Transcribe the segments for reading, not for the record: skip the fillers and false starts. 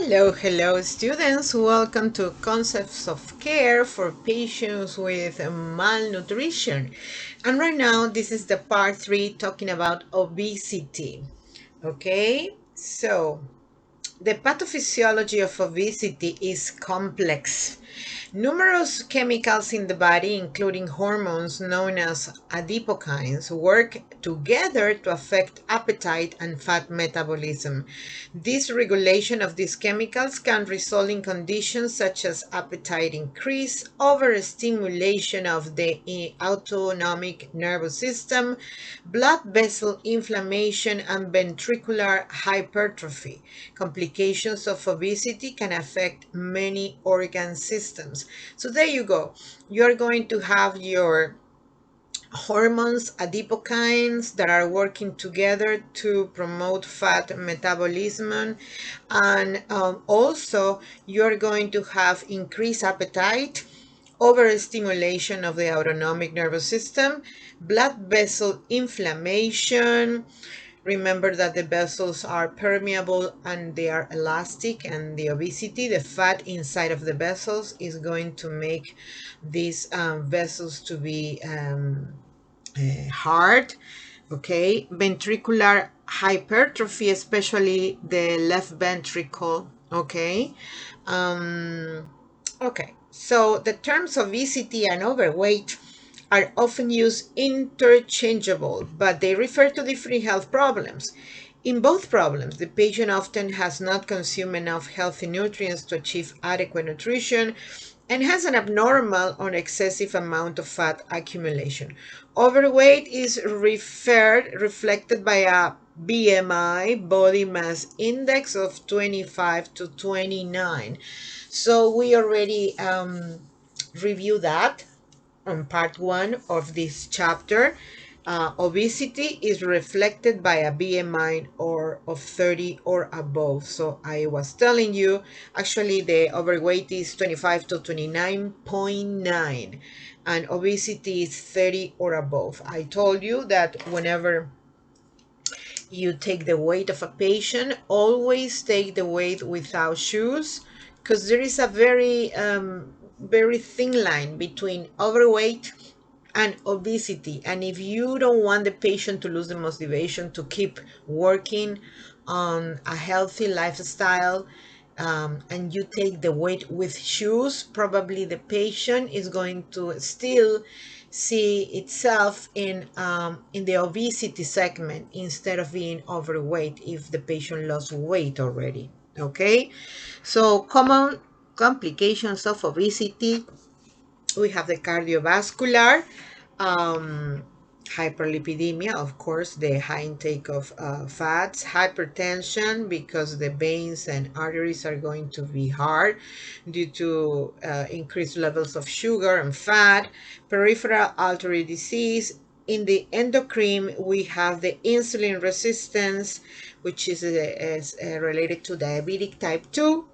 Hello students. Welcome to Concepts of Care for Patients with Malnutrition. And right now, this is the part 3 talking about obesity. Okay, so the pathophysiology of obesity is complex. Numerous chemicals in the body, including hormones known as adipokines, work together to affect appetite and fat metabolism. Dysregulation of these chemicals can result in conditions such as appetite increase, overstimulation of the autonomic nervous system, blood vessel inflammation, and ventricular hypertrophy. Complications of obesity can affect many organ systems. So there you go. You're going to have your hormones, adipokines, that are working together to promote fat metabolism. And also, you're going to have increased appetite, overstimulation of the autonomic nervous system, blood vessel inflammation. Remember that the vessels are permeable and they are elastic, and the obesity, the fat inside of the vessels, is going to make these vessels to be hard. Okay, ventricular hypertrophy, especially the left ventricle. Okay. um okay, so the terms obesity and overweight are often used interchangeable, but they refer to different health problems. In both problems, the patient often has not consumed enough healthy nutrients to achieve adequate nutrition and has an abnormal or excessive amount of fat accumulation. Overweight is reflected by a BMI, body mass index, of 25 to 29. So we already reviewed that on part 1 of this chapter. Obesity is reflected by a BMI of 30 or above. So I was telling you, actually the overweight is 25 to 29.9 and obesity is 30 or above. I told you that whenever you take the weight of a patient, always take the weight without shoes, because there is a very thin line between overweight and obesity. And if you don't want the patient to lose the motivation to keep working on a healthy lifestyle, and you take the weight with shoes, probably the patient is going to still see itself in the obesity segment instead of being overweight if the patient lost weight already. Okay, so common complications of obesity: we have the cardiovascular, um, hyperlipidemia, of course, the high intake of fats, hypertension, because the veins and arteries are going to be hard due to increased levels of sugar and fat, peripheral artery disease. In the endocrine, we have the insulin resistance, which is related to diabetic type 2.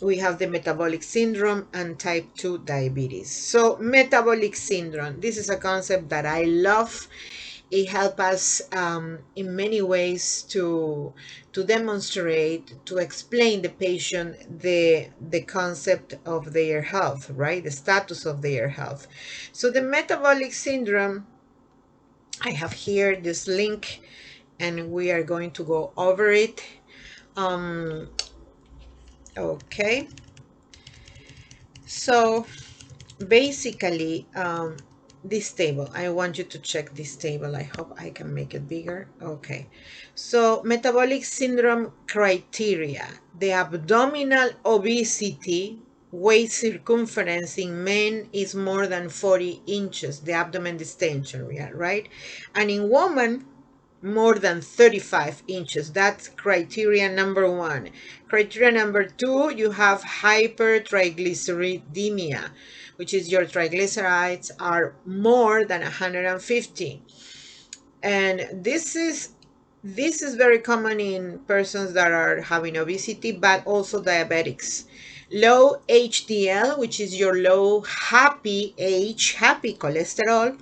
We have the metabolic syndrome and type 2 diabetes. So metabolic syndrome, this is a concept that I love. It helps us in many ways to demonstrate, to explain the patient the concept of their health, right? The status of their health. So the metabolic syndrome, I have here this link and we are going to go over it. Okay. So basically, this table, I want you to check this table. I hope I can make it bigger. Okay, so metabolic syndrome criteria: the abdominal obesity, waist circumference in men is more than 40 inches, the abdomen distension, right? And in women, more than 35 inches. That's criteria number 1. Criteria number 2, you have hypertriglyceridemia, which is your triglycerides are more than 150. And this is very common in persons that are having obesity, but also diabetics. Low HDL, which is your low happy cholesterol,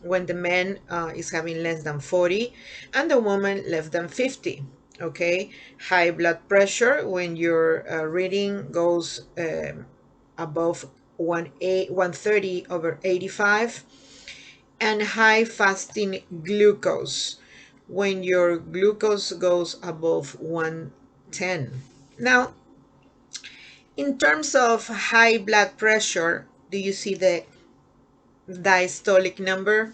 when the man is having less than 40 and the woman less than 50. Okay, high blood pressure when your reading goes above 130/85, and high fasting glucose when your glucose goes above 110. Now, in terms of high blood pressure, do you see the diastolic number?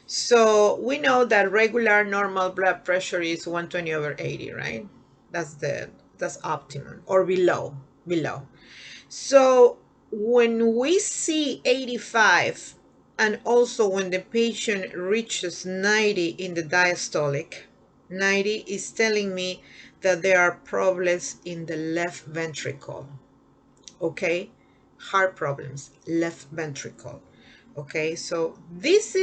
So we know that regular normal blood pressure is 120/80, right? That's optimum, or below. So when we see 85, and also when the patient reaches 90 in the diastolic, 90 is telling me that there are problems in the left ventricle. Okay, heart problems, left ventricle. Okay, so this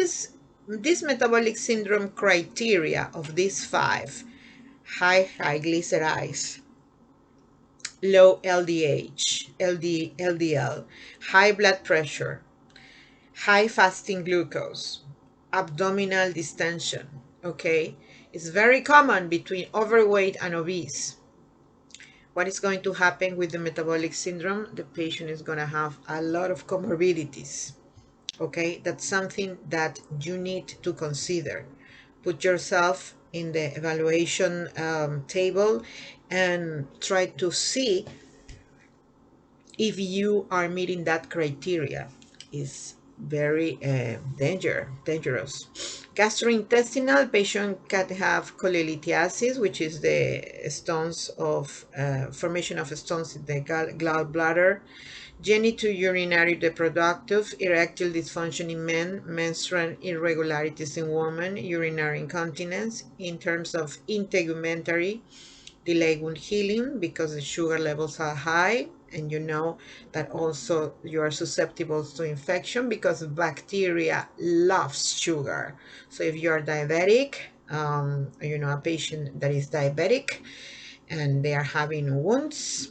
metabolic syndrome criteria of these five: high triglycerides, low LDH, LDL, high blood pressure, high fasting glucose, abdominal distension. Okay, it's very common between overweight and obese. What is going to happen with the metabolic syndrome? The patient is going to have a lot of comorbidities. Okay, that's something that you need to consider. Put yourself in the evaluation table and try to see if you are meeting that criteria. Is very dangerous. Gastrointestinal, patient can have cholelithiasis, which is the stones of formation of stones in the gallbladder. Genitourinary reproductive, erectile dysfunction in men, menstrual irregularities in women, urinary incontinence. In terms of integumentary, delay wound healing because the sugar levels are high, and you know that also you are susceptible to infection because bacteria loves sugar. So if you are diabetic, a patient that is diabetic and they are having wounds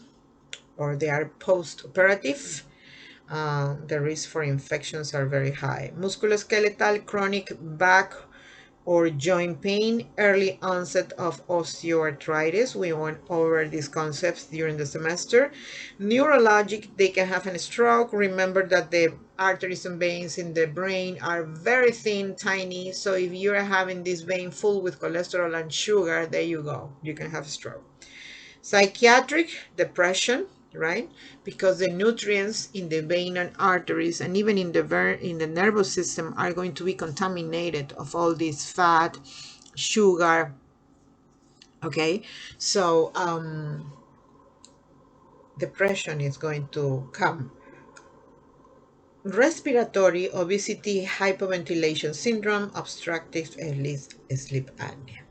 or they are post-operative, the risk for infections are very high. Musculoskeletal, chronic back or joint pain, early onset of osteoarthritis. We went over these concepts during the semester. Neurologic, they can have a stroke. Remember that the arteries and veins in the brain are very thin, tiny. So if you're having this vein full with cholesterol and sugar, there you go. You can have a stroke. Psychiatric, depression, right? Because the nutrients in the vein and arteries and even in the nervous system are going to be contaminated of all this fat, sugar. Okay, so depression is going to come. Respiratory, obesity, hypoventilation syndrome, obstructive sleep apnea.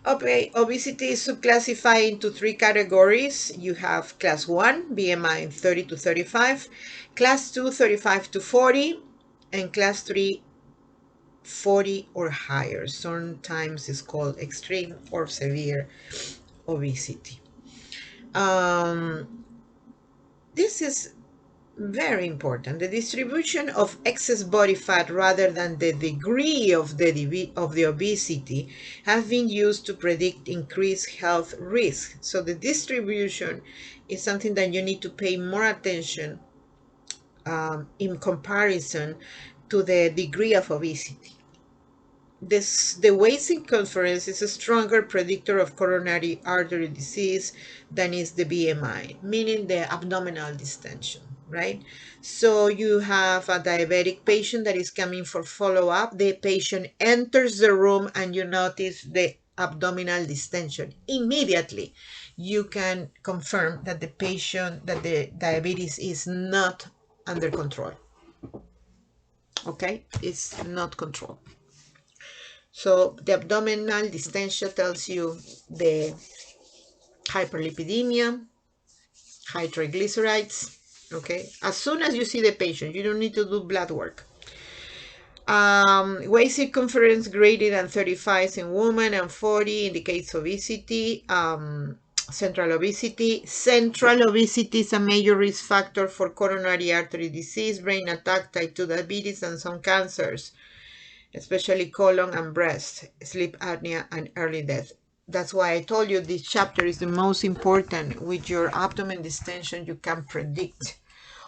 Okay, obesity is subclassified into three categories. You have class 1, BMI 30 to 35, class 2, 35 to 40, and class 3, 40 or higher. Sometimes it's called extreme or severe obesity. This is very important. The distribution of excess body fat rather than the degree of the obesity have been used to predict increased health risk. So the distribution is something that you need to pay more attention in comparison to the degree of obesity. The waist circumference is a stronger predictor of coronary artery disease than is the BMI, meaning the abdominal distension, right? So you have a diabetic patient that is coming for follow-up. The patient enters the room and you notice the abdominal distension. Immediately, you can confirm that the diabetes is not under control. Okay, it's not controlled. So the abdominal distension tells you the hyperlipidemia, high triglycerides. Okay, as soon as you see the patient, you don't need to do blood work. Waist circumference greater than 35 in women and 40 indicates obesity. Central obesity. Central obesity is a major risk factor for coronary artery disease, brain attack, type 2 diabetes, and some cancers, especially colon and breast, sleep apnea, and early death. That's why I told you this chapter is the most important. With your abdomen distension, you can predict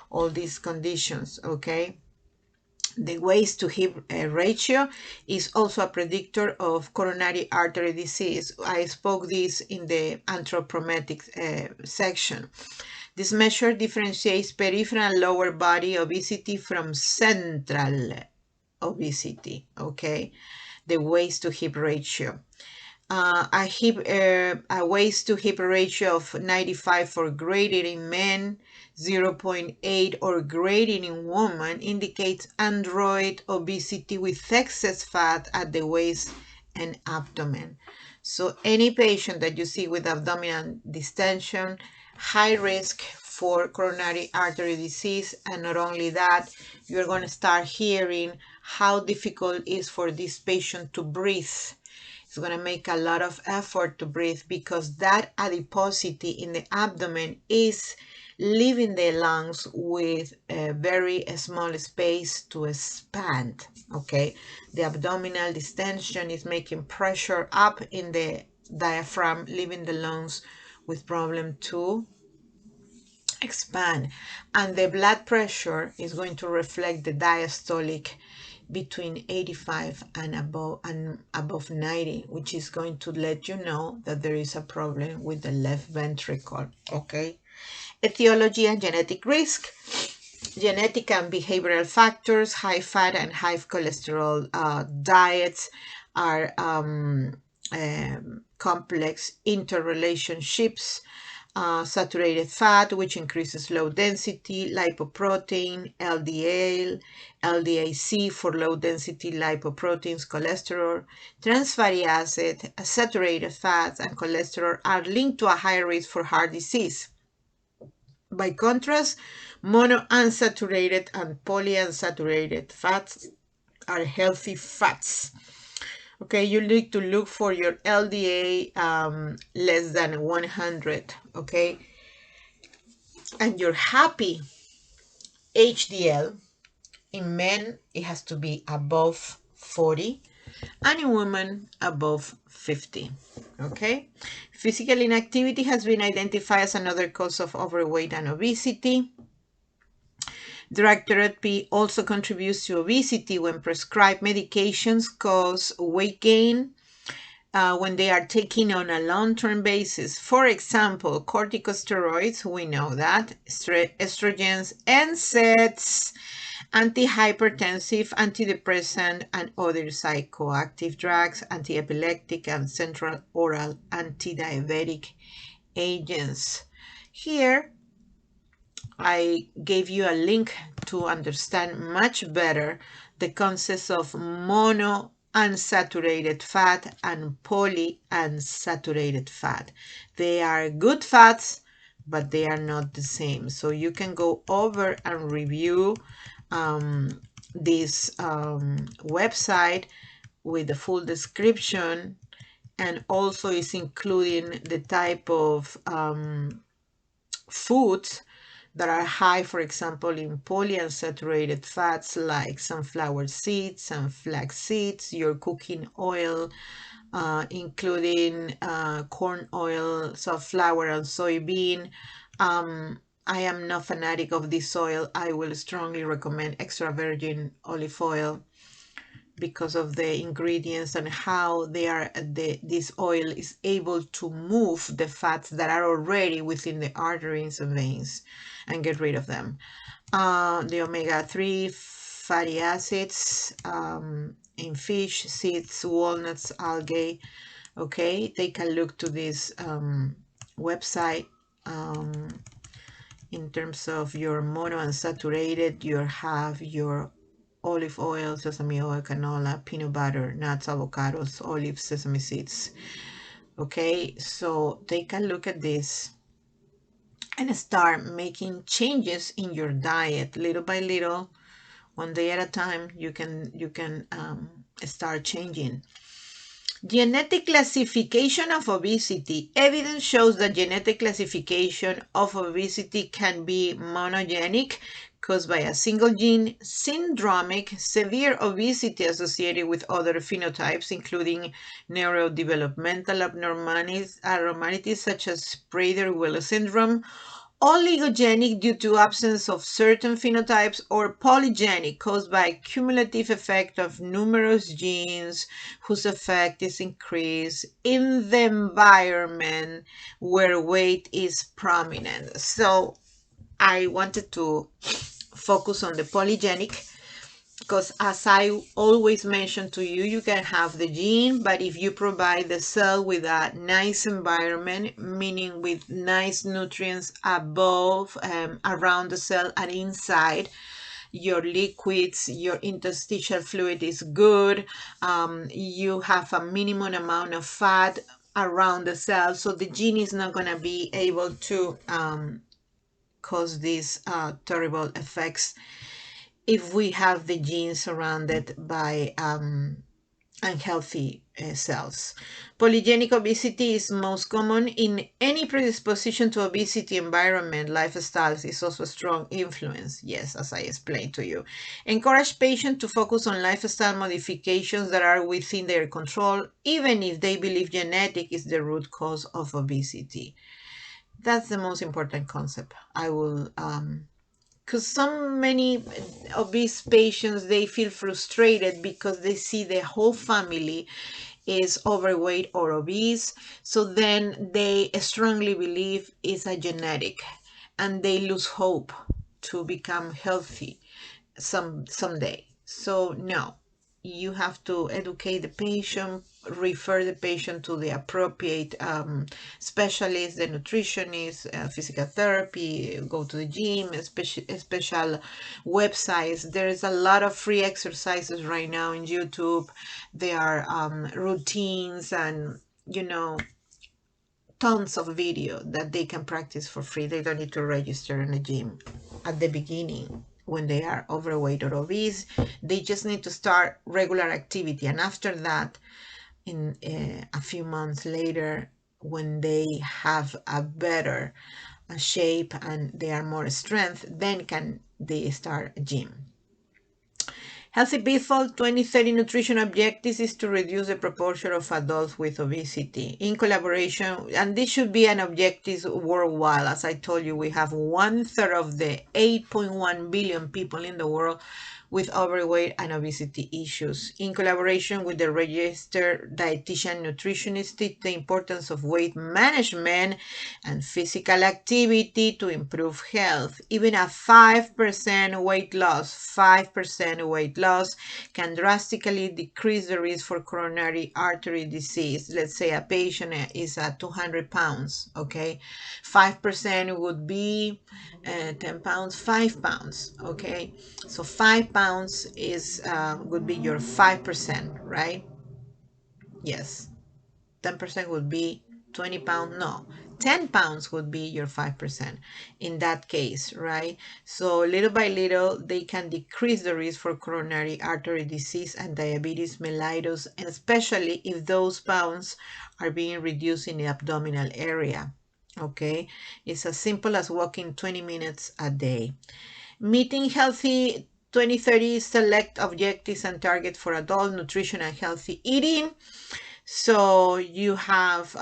all these conditions, okay? The waist to hip ratio is also a predictor of coronary artery disease. I spoke this in the anthropometric section. This measure differentiates peripheral lower body obesity from central obesity, okay? The waist to hip ratio. A waist to hip ratio of 95 or greater in men, 0.8 or greater in women indicates android obesity with excess fat at the waist and abdomen. So any patient that you see with abdominal distension, high risk for coronary artery disease. And not only that, you're going to start hearing how difficult it is for this patient to breathe. It's going to make a lot of effort to breathe because that adiposity in the abdomen is leaving the lungs with a very small space to expand, okay? The abdominal distension is making pressure up in the diaphragm, leaving the lungs with problem to expand. And the blood pressure is going to reflect the diastolic between 85 and above 90, which is going to let you know that there is a problem with the left ventricle, okay? Etiology and genetic risk. Genetic and behavioral factors, high fat and high cholesterol diets are complex interrelationships. Saturated fat, which increases low density, lipoprotein, LDL, LDAC for low density lipoproteins, cholesterol, trans fatty acid, saturated fats, and cholesterol are linked to a higher risk for heart disease. By contrast, monounsaturated and polyunsaturated fats are healthy fats. Okay, you need to look for your LDA less than 100, okay? And your happy HDL, in men, it has to be above 40, and in women, above 50, okay? Physical inactivity has been identified as another cause of overweight and obesity. Drug therapy also contributes to obesity when prescribed medications cause weight gain when they are taken on a long-term basis. For example, corticosteroids, we know that, estrogens, NSAIDs, antihypertensive, antidepressant, and other psychoactive drugs, antiepileptic, and central oral antidiabetic agents. Here, I gave you a link to understand much better the concepts of monounsaturated fat and polyunsaturated fat. They are good fats, but they are not the same. So you can go over and review this website with the full description, and also is including the type of foods that are high, for example, in polyunsaturated fats like sunflower seeds and flax seeds, your cooking oil, including corn oil, sunflower, and soybean. I am not fanatic of this oil. I will strongly recommend extra virgin olive oil because of the ingredients and how this oil is able to move the fats that are already within the arteries and veins and get rid of them. The omega-3 fatty acids in fish, seeds, walnuts, algae. Okay, take a look to this website. In terms of your monounsaturated, you have your olive oil, sesame oil, canola, peanut butter, nuts, avocados, olives, sesame seeds. Okay, so take a look at this and start making changes in your diet little by little, one day at a time. You can start changing. Genetic classification of obesity. Evidence shows that genetic classification of obesity can be monogenic, caused by a single gene, syndromic, severe obesity associated with other phenotypes, including neurodevelopmental abnormalities such as Prader-Willi syndrome, oligogenic due to absence of certain phenotypes, or polygenic caused by cumulative effect of numerous genes whose effect is increased in the environment where weight is prominent. So I wanted to focus on the polygenic because, as I always mention to you, you can have the gene, but if you provide the cell with a nice environment, meaning with nice nutrients above, around the cell and inside, your liquids, your interstitial fluid is good, you have a minimum amount of fat around the cell, so the gene is not going to be able to cause these terrible effects if we have the gene surrounded by unhealthy cells. Polygenic obesity is most common in any predisposition to obesity environment. Lifestyles is also a strong influence. Yes, as I explained to you. Encourage patients to focus on lifestyle modifications that are within their control, even if they believe genetic is the root cause of obesity. That's the most important concept. I will because so many obese patients, they feel frustrated because they see their whole family is overweight or obese, so then they strongly believe it's a genetic and they lose hope to become healthy someday. So no, you have to educate the patient, refer the patient to the appropriate specialist, the nutritionist, physical therapy, go to the gym, special websites. There's a lot of free exercises right now in YouTube. There are routines and, tons of video that they can practice for free. They don't need to register in a gym at the beginning when they are overweight or obese. They just need to start regular activity, and after that, in a few months later, when they have a better shape and they are more strength, then can they start a gym. Healthy People 2030 nutrition objectives is to reduce the proportion of adults with obesity in collaboration, and this should be an objective worldwide. As I told you, we have 1/3 of the 8.1 billion people in the world with overweight and obesity issues. In collaboration with the registered dietitian nutritionist, the importance of weight management and physical activity to improve health. Even a 5% weight loss can drastically decrease the risk for coronary artery disease. Let's say a patient is at 200 pounds, okay? 5% would be 10 pounds, 5 pounds, okay? So 5 pounds is would be your 5%, right? Yes. 10% would be 20 pounds. No, 10 pounds would be your 5% in that case, right? So little by little, they can decrease the risk for coronary artery disease and diabetes mellitus, and especially if those pounds are being reduced in the abdominal area. Okay, it's as simple as walking 20 minutes a day. Meeting Healthy 2030 select objectives and targets for adult nutrition and healthy eating. So you have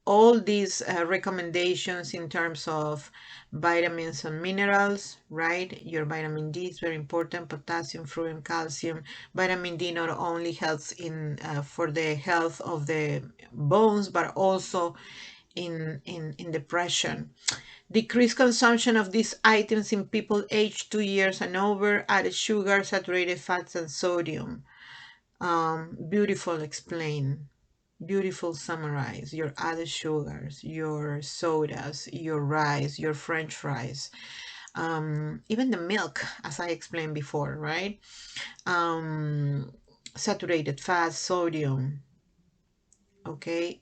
all these recommendations in terms of vitamins and minerals, right? Your vitamin D is very important, potassium, fruit, calcium. Vitamin D not only helps in for the health of the bones, but also in depression. Decreased consumption of these items in people aged 2 years and over, added sugar, saturated fats, and sodium. Beautiful explain, beautiful summarize your added sugars, your sodas, your rice, your French fries, even the milk, as I explained before, right? Saturated fats, sodium. Okay,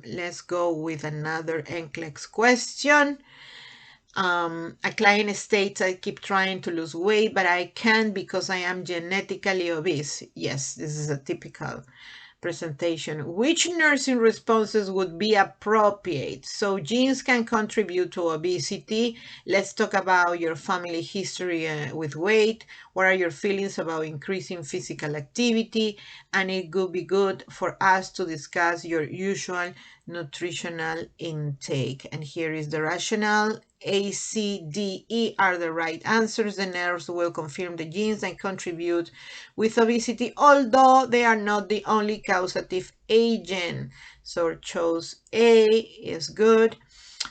let's go with another NCLEX question. A client states, I keep trying to lose weight, but I can't because I am genetically obese. Yes, this is a typical presentation. Which nursing responses would be appropriate? So genes can contribute to obesity. Let's talk about your family history with weight. What are your feelings about increasing physical activity? And it would be good for us to discuss your usual nutritional intake. And here is the rationale. A, C, D, E are the right answers. The nerves will confirm the genes that contribute with obesity, although they are not the only causative agent. So chose A is good.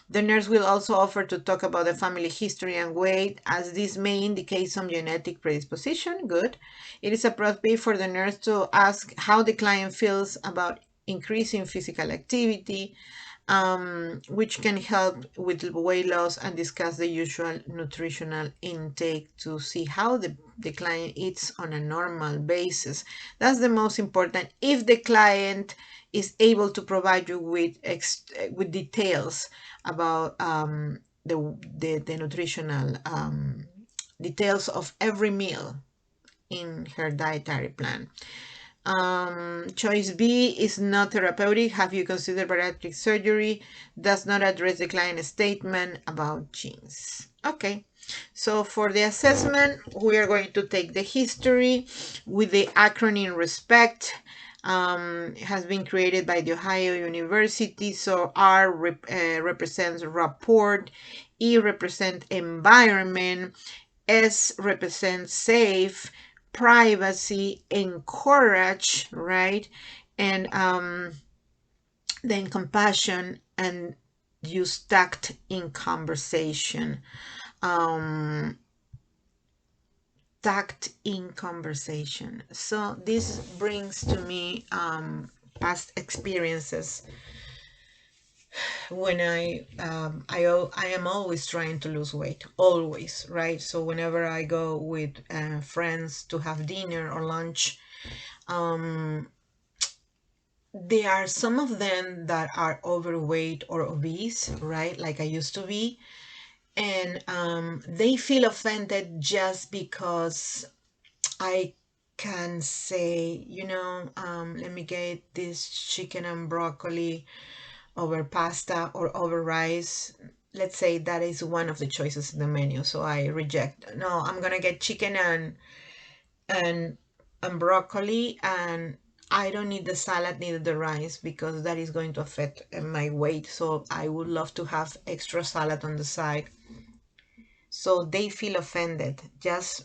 The nurse will also offer to talk about the family history and weight, as this may indicate some genetic predisposition. Good. It is appropriate for the nurse to ask how the client feels about increasing physical activity, which can help with weight loss, and discuss the usual nutritional intake to see how the client eats on a normal basis. That's the most important. If the client is able to provide you with details about the nutritional details of every meal in her dietary plan. Choice B is not therapeutic. Have you considered bariatric surgery? Does not address the client's statement about genes. Okay, so for the assessment, we are going to take the history with the acronym RESPECT. It has been created by the Ohio University. So R represents rapport, E represents environment, S represents safe, privacy, encourage, right? And then compassion, and use tact in conversation. Tact in conversation. So this brings to me past experiences when I am always trying to lose weight, always, right? So whenever I go with friends to have dinner or lunch, there are some of them that are overweight or obese, right? Like I used to be. And they feel offended just because I can say, let me get this chicken and broccoli over pasta or over rice. Let's say that is one of the choices in the menu. So I reject. No, I'm gonna get chicken and broccoli, and I don't need the salad, neither the rice, because that is going to affect my weight. So I would love to have extra salad on the side. So they feel offended just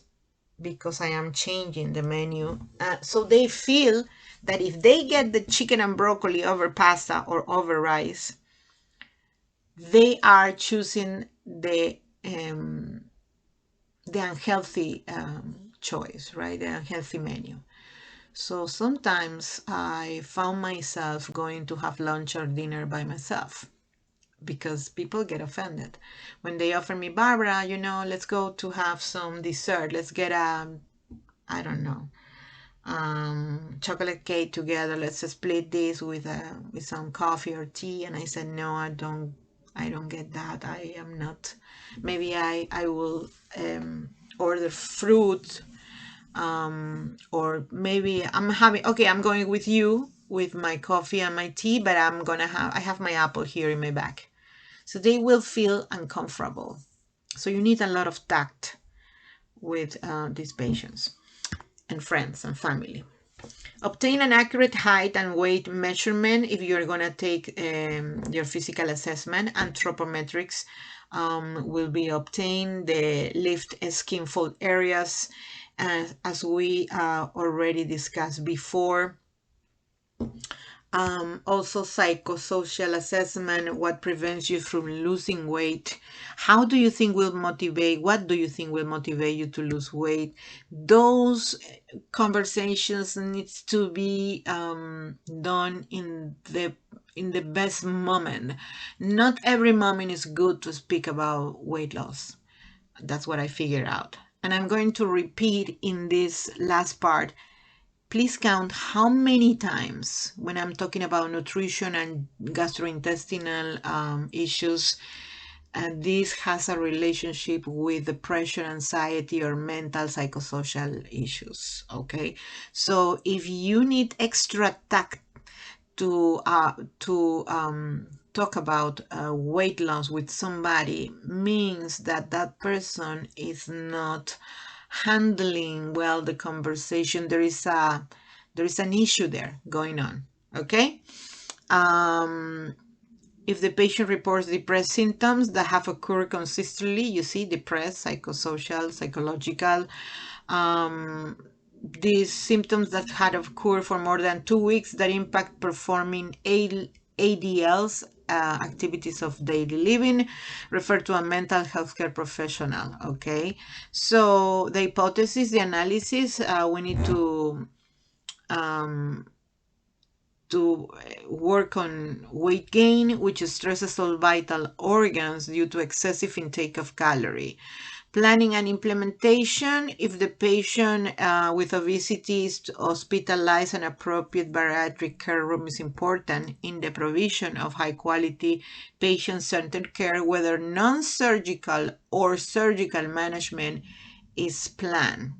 because I am changing the menu. So they feel that if they get the chicken and broccoli over pasta or over rice, they are choosing the unhealthy choice, right? The unhealthy menu. So sometimes I found myself going to have lunch or dinner by myself because people get offended when they offer me, Barbara, let's go to have some dessert. Let's get I don't know, chocolate cake together. Let's split this with some coffee or tea. And I said, no, I don't get that. I am not. Maybe I will order fruit, or maybe I'm going with you with my coffee and my tea, but I have my apple here in my bag. So they will feel uncomfortable. So you need a lot of tact with these patients and friends and family. Obtain an accurate height and weight measurement if you're going to take your physical assessment. Anthropometrics will be obtained. The lift skin fold areas, as we already discussed before. Also psychosocial assessment, what prevents you from losing weight. What do you think will motivate you to lose weight? Those conversations needs to be done in the best moment. Not every moment is good to speak about weight loss. That's what I figured out. And I'm going to repeat in this last part. Please count how many times when I'm talking about nutrition and gastrointestinal issues, and this has a relationship with depression, anxiety, or mental psychosocial issues. Okay, so if you need extra tact to talk about weight loss with somebody, means that that person is not handling well the conversation. There is an issue there going on. Okay. If the patient reports depressed symptoms that have occurred consistently, you see, depressed, psychosocial, psychological, these symptoms that had occurred for more than 2 weeks that impact performing ADLs, activities of daily living, refer to a mental health care professional. Okay, so the hypothesis, the analysis, we need to work on weight gain, which stresses all vital organs due to excessive intake of calorie. Planning and implementation: if the patient with obesity is hospitalized, an appropriate bariatric care room is important in the provision of high-quality patient-centered care, whether non-surgical or surgical management is planned.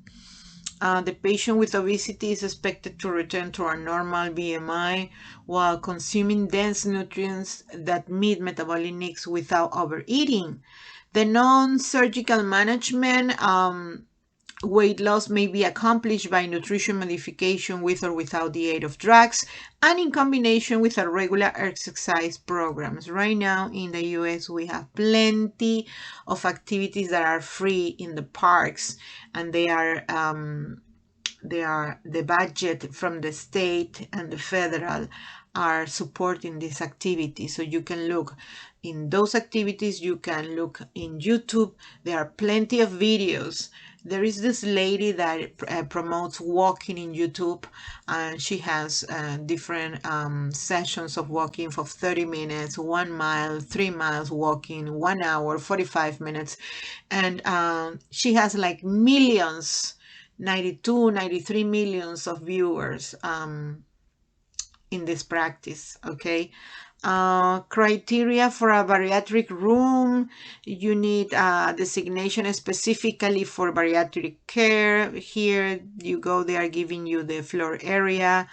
The patient with obesity is expected to return to a normal BMI while consuming dense nutrients that meet metabolic needs without overeating. The non-surgical management, weight loss may be accomplished by nutrition modification with or without the aid of drugs, and in combination with a regular exercise programs. Right now in the US, we have plenty of activities that are free in the parks, and they are the budget from the state and the federal are supporting this activity. So you can look in those activities, you can look in YouTube. There are plenty of videos. There is this lady that promotes walking in YouTube, and she has different sessions of walking for 30 minutes, 1 mile, 3 miles walking, 1 hour, 45 minutes. And she has like millions, 92, 93 millions of viewers in this practice. Okay. Criteria for a bariatric room: you need a designation specifically for bariatric care. Here you go, they are giving you the floor area,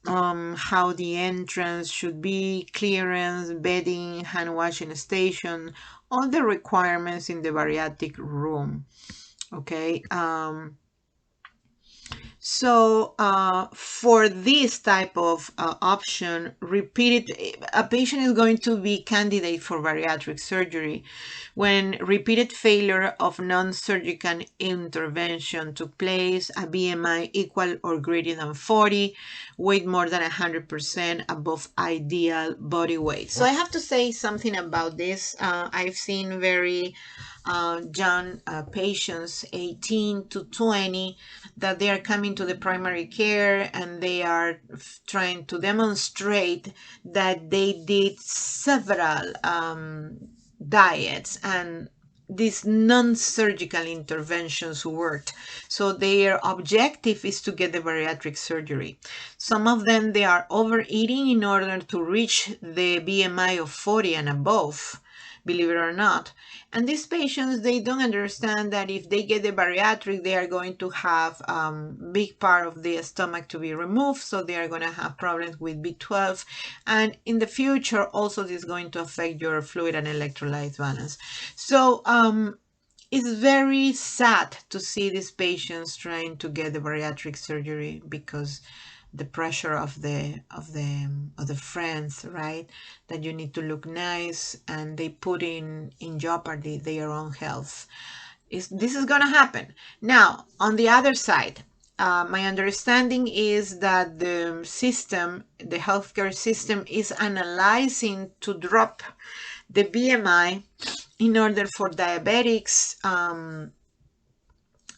how the entrance should be, clearance, bedding, hand washing station, all the requirements in the bariatric room. Okay. So for this type of option, a patient is going to be candidate for bariatric surgery when repeated failure of non-surgical intervention took place, a BMI equal or greater than 40, weight more than 100% above ideal body weight. So I have to say something about this. I've seen very young patients, 18 to 20, that they are coming to the primary care and they are trying to demonstrate that they did several diets and these non-surgical interventions worked. So their objective is to get the bariatric surgery. Some of them, they are overeating in order to reach the BMI of 40 and above, believe it or not. And these patients, they don't understand that if they get the bariatric, they are going to have big part of the stomach to be removed. So they are going to have problems with B12. And in the future, also this is going to affect your fluid and electrolyte balance. So it's very sad to see these patients trying to get the bariatric surgery because the pressure of the friends, right, that you need to look nice, and they put in jeopardy their own health. This is going to happen. Now, on the other side, my understanding is that the healthcare system is analyzing to drop the BMI in order for diabetics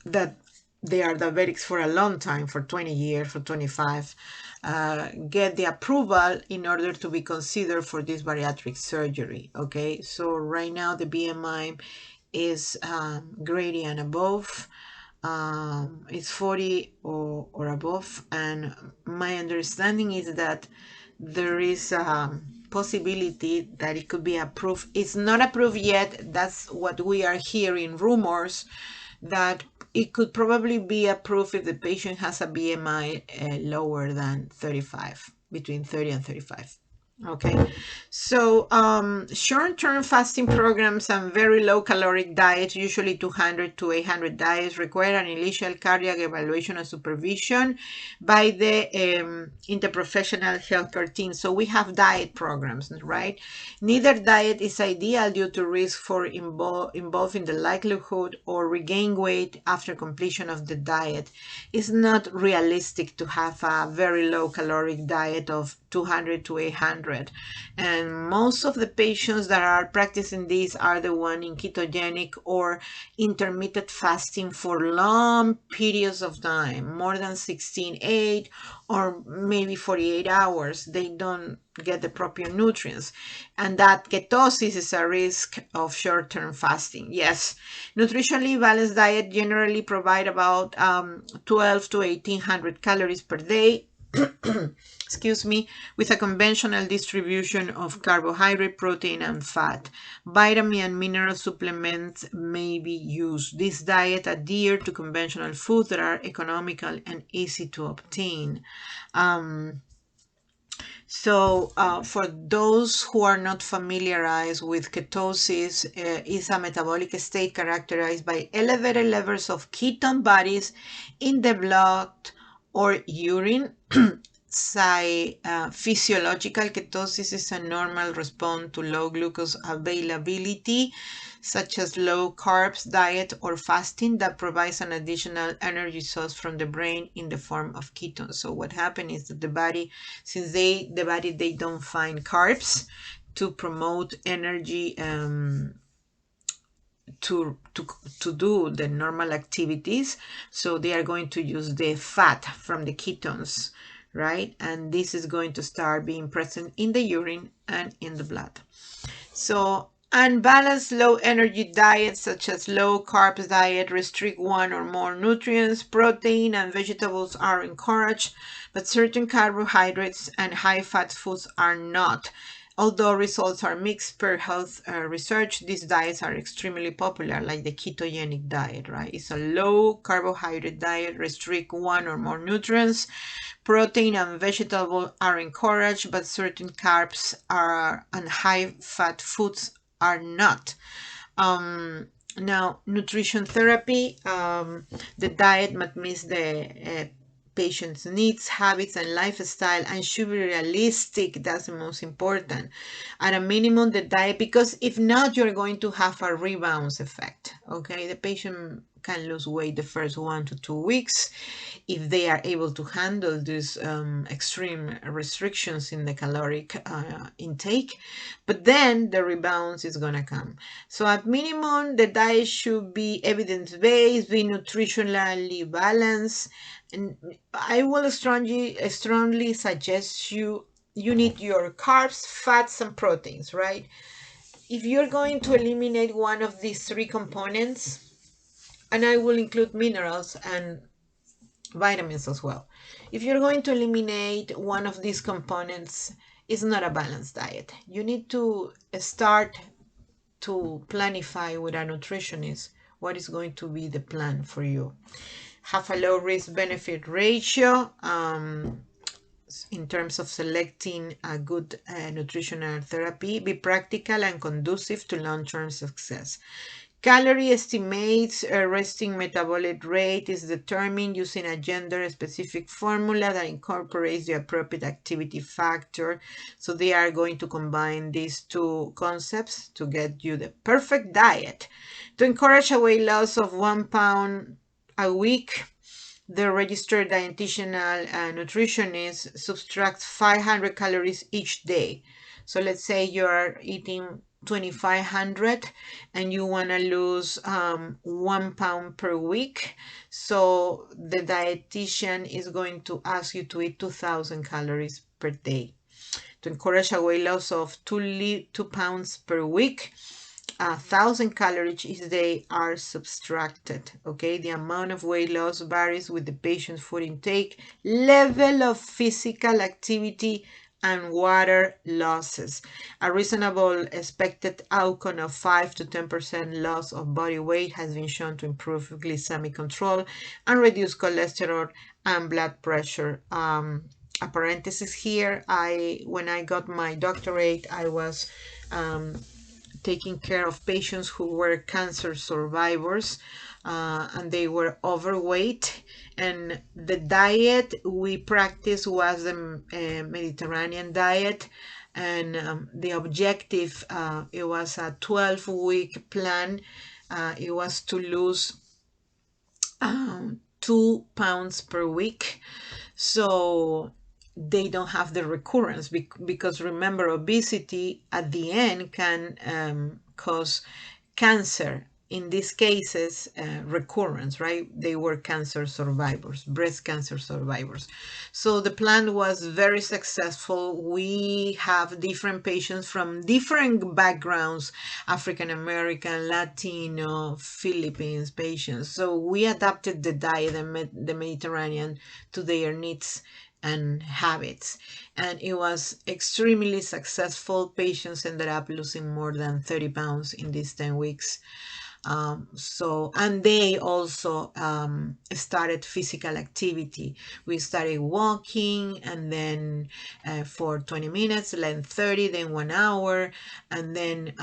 that they are diabetics for a long time, for 20 years, for 25, get the approval in order to be considered for this bariatric surgery. Okay, so right now the BMI is grade and above. It's 40 or above, and my understanding is that there is possibility that it could be approved. It's not approved yet. That's what we are hearing, rumors that it could probably be approved if the patient has a BMI lower than 35, between 30 and 35. Okay, so short-term fasting programs and very low-caloric diets, usually 200 to 800 diets, require an initial cardiac evaluation and supervision by the interprofessional healthcare team. So we have diet programs, right? Neither diet is ideal due to risk for involving the likelihood or regain weight after completion of the diet. It's not realistic to have a very low-caloric diet of 200 to 800, and most of the patients that are practicing this are the one in ketogenic or intermittent fasting for long periods of time, more than 16-8 or maybe 48 hours. They don't get the proper nutrients, and that ketosis is a risk of short-term fasting. Yes, nutritionally balanced diet generally provide about 12 to 1800 calories per day excuse me, with a conventional distribution of carbohydrate, protein, and fat. Vitamin and mineral supplements may be used. This diet adhere to conventional foods that are economical and easy to obtain. For those who are not familiarized with ketosis, is a metabolic state characterized by elevated levels of ketone bodies in the blood or urine. Physiological ketosis is a normal response to low glucose availability, such as low carbs diet or fasting that provides an additional energy source from the brain in the form of ketones. So what happens is that the body, since they don't find carbs to promote energy to do the normal activities, so they are going to use the fat from the ketones, right? And this is going to start being present in the urine and in the blood. So unbalanced low energy diets such as low carbs diet restrict one or more nutrients. Protein and vegetables are encouraged, but certain carbohydrates and high fat foods are not. Although results are mixed per health research, these diets are extremely popular, like the ketogenic diet, right? It's a low carbohydrate diet, restrict one or more nutrients. Protein and vegetables are encouraged, but certain carbs and high fat foods are not. Now, nutrition therapy, the diet must meet the patient's needs, habits, and lifestyle, and should be realistic. That's the most important. At a minimum, the diet, because if not, you're going to have a rebound effect. Okay, the patient can lose weight the first 1 to 2 weeks if they are able to handle these extreme restrictions in the caloric intake, but then the rebounds is gonna come. So at minimum, the diet should be evidence-based, be nutritionally balanced, and I will strongly suggest you need your carbs, fats, and proteins, right? If you're going to eliminate one of these three components, and I will include minerals and vitamins as well. If you're going to eliminate one of these components, it's not a balanced diet. You need to start to planify with a nutritionist what is going to be the plan for you. Have a low risk benefit ratio in terms of selecting a good nutritional therapy. Be practical and conducive to long-term success. Calorie estimates, resting metabolic rate is determined using a gender-specific formula that incorporates the appropriate activity factor. So they are going to combine these two concepts to get you the perfect diet. To encourage a weight loss of 1 pound a week, the registered dietitian nutritionist subtracts 500 calories each day. So let's say you're eating 2,500 and you want to lose 1 pound per week. So the dietitian is going to ask you to eat 2,000 calories per day. To encourage a weight loss of 2 pounds per week, 1,000 calories each day are subtracted. Okay, the amount of weight loss varies with the patient's food intake, level of physical activity, and water losses. A reasonable expected outcome of 5 to 10% loss of body weight has been shown to improve glycemic control and reduce cholesterol and blood pressure. A parenthesis here, when I got my doctorate, I was taking care of patients who were cancer survivors, and they were overweight, and the diet we practiced was the Mediterranean diet, and the objective, it was a 12-week plan. It was to lose 2 pounds per week, so they don't have the recurrence, because remember, obesity at the end can cause cancer. In these cases, recurrence, right? They were cancer survivors, breast cancer survivors. So the plan was very successful. We have different patients from different backgrounds, African American, Latino, Philippines patients. So we adapted the diet, the Mediterranean, to their needs and habits, and it was extremely successful. Patients ended up losing more than 30 pounds in these 10 weeks. And they also started physical activity. We started walking, and then for 20 minutes, then 30, then 1 hour, and then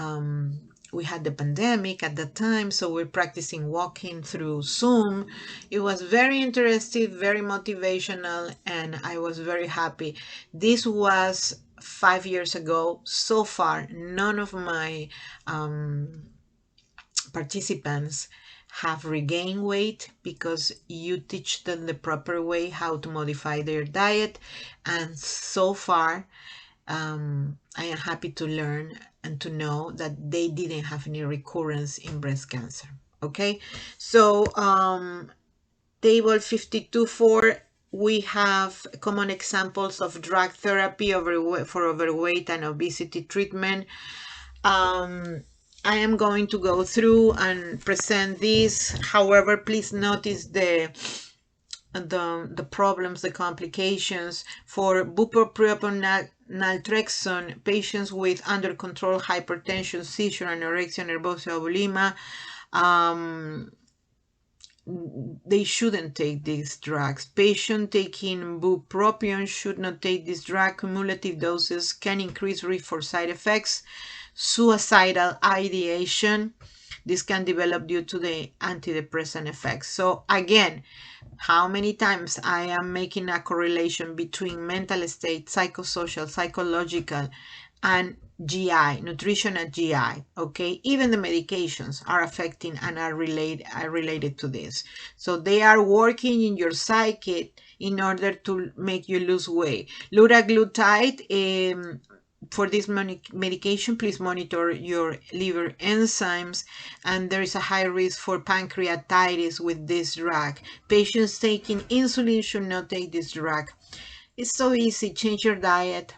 we had the pandemic at that time, so we're practicing walking through Zoom. It was very interesting, very motivational, and I was very happy. This was 5 years ago. So far, none of my participants have regained weight, because you teach them the proper way how to modify their diet. And so far, I am happy to learn and to know that they didn't have any recurrence in breast cancer. Okay, so table 52.4, we have common examples of drug therapy for overweight and obesity treatment. I am going to go through and present this. However, please notice the problems, the complications. For bupropion naltrexone, patients with under control hypertension, seizure, anorexia nervosa, bulimia, they shouldn't take these drugs. Patients taking bupropion should not take this drug. Cumulative doses can increase risk for side effects, suicidal ideation. This can develop due to the antidepressant effects. So again, how many times I am making a correlation between mental state, psychosocial, psychological, and GI, nutrition and GI, okay? Even the medications are affecting and are related to this. So they are working in your psyche in order to make you lose weight. Liraglutide, for this medication, please monitor your liver enzymes, and there is a high risk for pancreatitis with this drug. Patients taking insulin should not take this drug. It's so easy. Change your diet,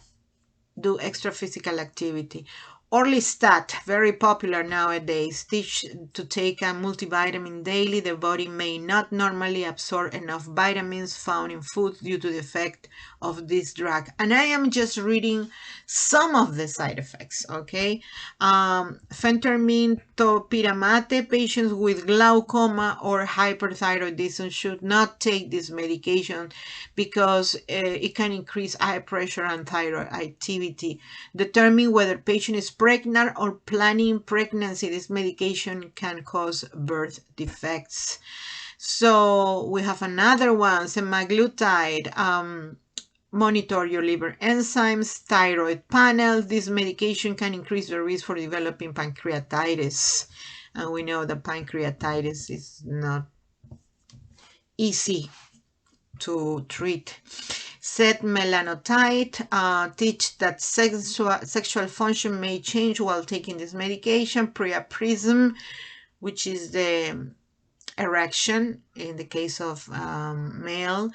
do extra physical activity. Orlistat, very popular nowadays. Teach to take a multivitamin daily. The body may not normally absorb enough vitamins found in foods due to the effect of this drug. And I am just reading some of the side effects, okay? Phentermine topiramate, patients with glaucoma or hyperthyroidism should not take this medication, because it can increase eye pressure and thyroid activity. Determine whether patient is pregnant or planning pregnancy. This medication can cause birth defects. So we have another one, semaglutide. Monitor your liver enzymes, thyroid panel. This medication can increase the risk for developing pancreatitis. And we know that pancreatitis is not easy to treat. Setmelanotide, teach that sexual function may change while taking this medication. Priapism, which is the erection in the case of male,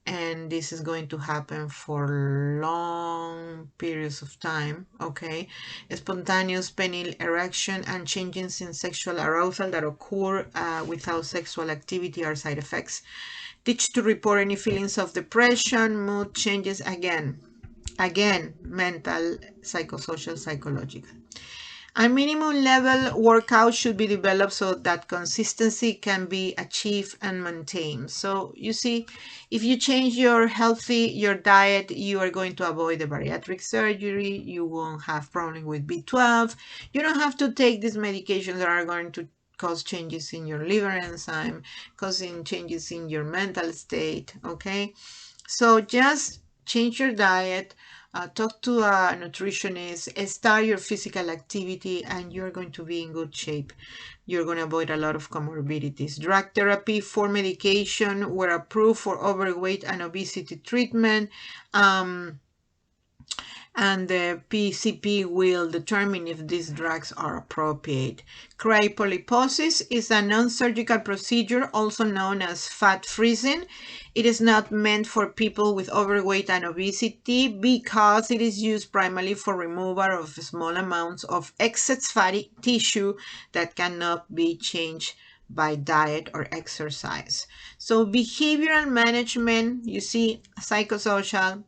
and this is going to happen for long periods of time, okay? Spontaneous penile erection and changes in sexual arousal that occur without sexual activity are side effects. Teach to report any feelings of depression, mood changes. Again, Again, mental, psychosocial, psychological. A minimum level workout should be developed so that consistency can be achieved and maintained. So you see, if you change your diet, you are going to avoid the bariatric surgery. You won't have problem with B12. You don't have to take these medications that are going to cause changes in your liver enzyme, causing changes in your mental state. Okay, so just change your diet, talk to a nutritionist, start your physical activity, and you're going to be in good shape. You're going to avoid a lot of comorbidities. Drug therapy for medication were approved for overweight and obesity treatment. And the PCP will determine if these drugs are appropriate. Cryolipolysis is a non-surgical procedure, also known as fat freezing. It is not meant for people with overweight and obesity because it is used primarily for removal of small amounts of excess fatty tissue that cannot be changed by diet or exercise. So behavioral management, you see, psychosocial,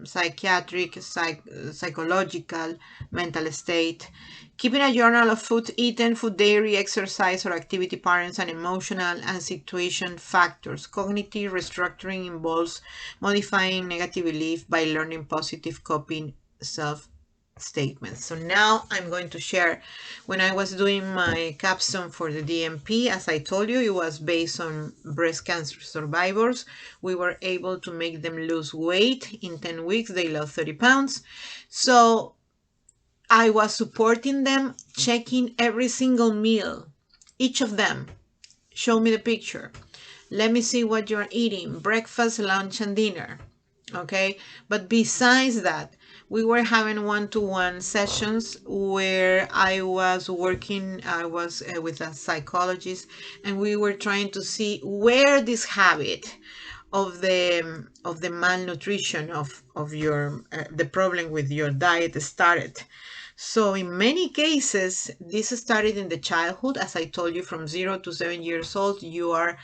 psychiatric, psychological, mental state. Keeping a journal of food eaten, food diary, exercise or activity patterns, and emotional and situation factors. Cognitive restructuring involves modifying negative belief by learning positive coping self statements. So now I'm going to share, when I was doing my capstone for the DMP, as I told you, it was based on breast cancer survivors. We were able to make them lose weight. In 10 weeks, they lost 30 pounds. So I was supporting them, checking every single meal, each of them. Show me the picture. Let me see what you're eating, breakfast, lunch, and dinner. Okay, but besides that, we were having one-to-one sessions where I was with a psychologist, and we were trying to see where this habit of the malnutrition of your the problem with your diet started. So in many cases, this started in the childhood. As I told you, from 0 to 7 years old, you are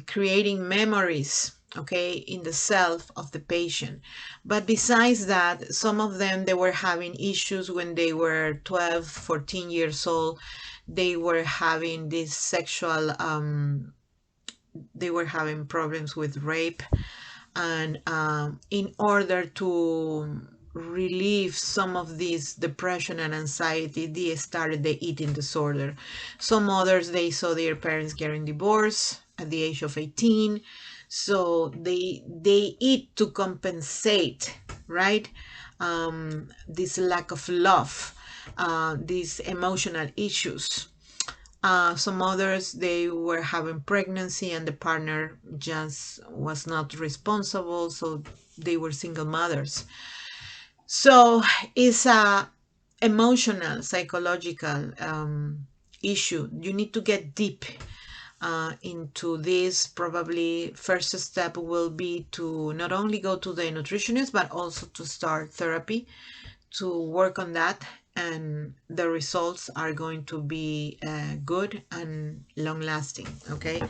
creating memories, okay, in the self of the patient. But besides that, some of them, they were having issues when they were 12, 14 years old. They were having this sexual, they were having problems with rape. And in order to relieve some of this depression and anxiety, they started the eating disorder. Some others, they saw their parents getting divorced at the age of 18, so they eat to compensate, right? This lack of love, these emotional issues. Some others, they were having pregnancy and the partner just was not responsible, so they were single mothers. So it's a emotional, psychological issue. You need to get deep into this. Probably first step will be to not only go to the nutritionist, but also to start therapy to work on that, and the results are going to be good and long lasting. Okay,